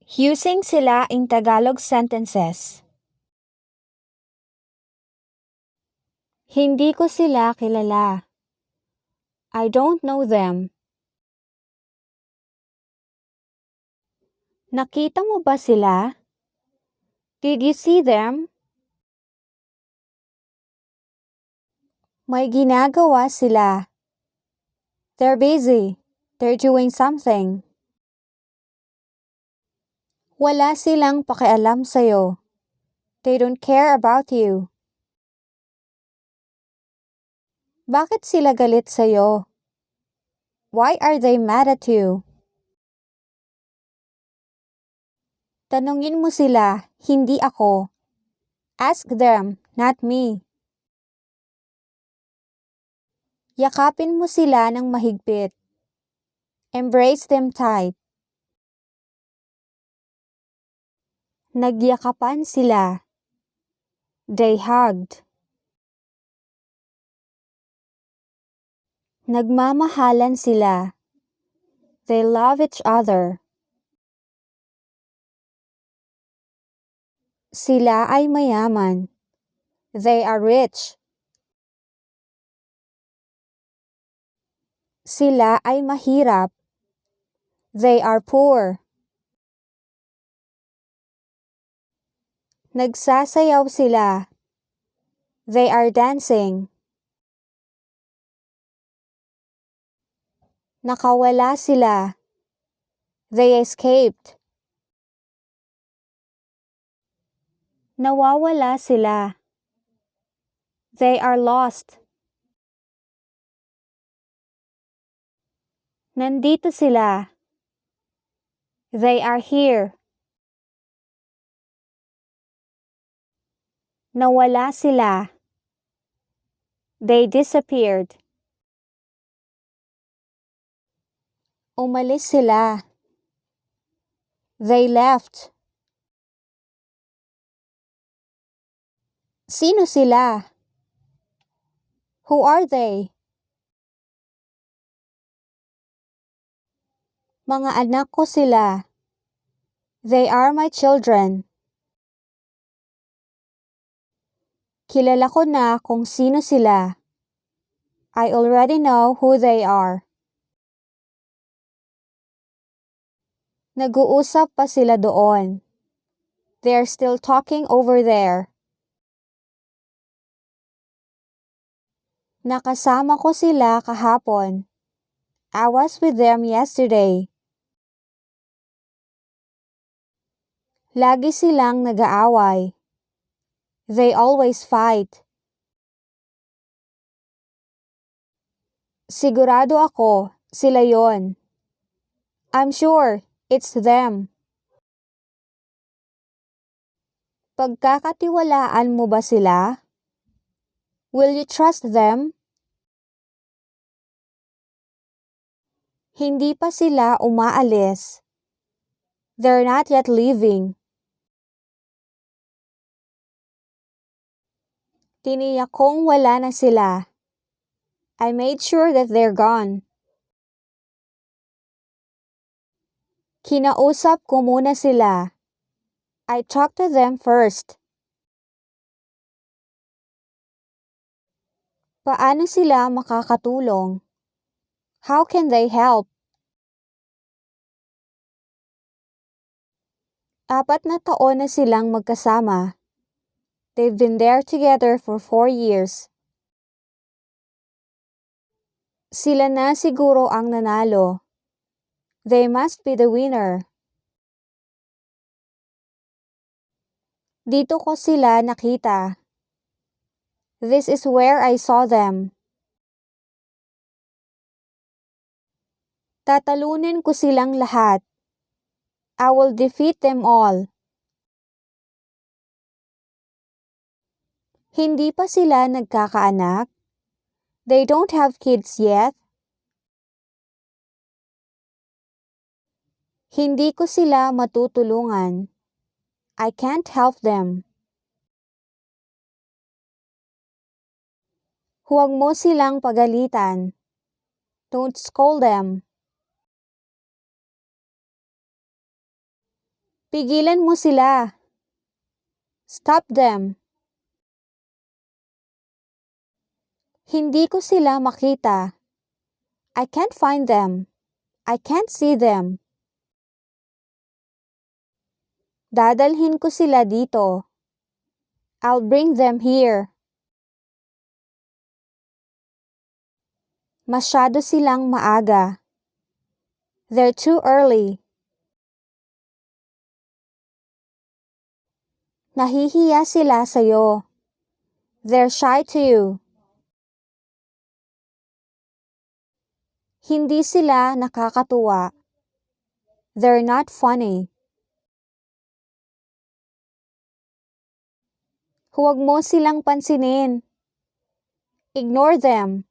Using sila in Tagalog sentences. Hindi ko sila kilala. I don't know them. Nakita mo ba sila? Did you see them? May ginagawa sila. They're busy. They're doing something. Wala silang pakialam sa'yo. They don't care about you. Bakit sila galit sa'yo? Why are they mad at you? Tanungin mo sila, hindi ako. Ask them, not me. Yakapin mo sila ng mahigpit. Embrace them tight. Nagyakapan sila. They hugged. Nagmamahalan sila. They love each other. Sila ay mayaman. They are rich. Sila ay mahirap. They are poor. Nagsasayaw sila. They are dancing. Nakawala sila. They escaped. Nawawala sila. They are lost. Nandito sila. They are here. Nawala sila. They disappeared. Umalis sila. They left. Sino sila? Who are they? Mga anak ko sila. They are my children. Kilala ko na kung sino sila. I already know who they are. Nag-uusap pa sila doon. They're still talking over there. Nakasama ko sila kahapon. I was with them yesterday. Lagi silang nag-aaway. They always fight. Sigurado ako, sila yon. I'm sure it's them. Pagkakatiwalaan mo ba sila? Will you trust them? Hindi pa sila umaalis. They're not yet leaving. Tiniyak kong wala na sila. I made sure that they're gone. Kinausap ko muna sila. I talked to them first. Paano sila makakatulong? How can they help? 4 na taon na silang magkasama. They've been there together for 4 years. Sila na siguro ang nanalo. They must be the winner. Dito ko sila nakita. This is where I saw them. Tatalunin ko silang lahat. I will defeat them all. Hindi pa sila nagkakaanak. They don't have kids yet. Hindi ko sila matutulungan. I can't help them. Huwag mo silang pagalitan. Don't scold them. Pigilan mo sila. Stop them. Hindi ko sila makita. I can't find them. I can't see them. Dadalhin ko sila dito. I'll bring them here. Masyado silang maaga. They're too early. Nahihiya sila sa'yo. They're shy to you. Hindi sila nakakatuwa. They're not funny. Huwag mo silang pansinin. Ignore them.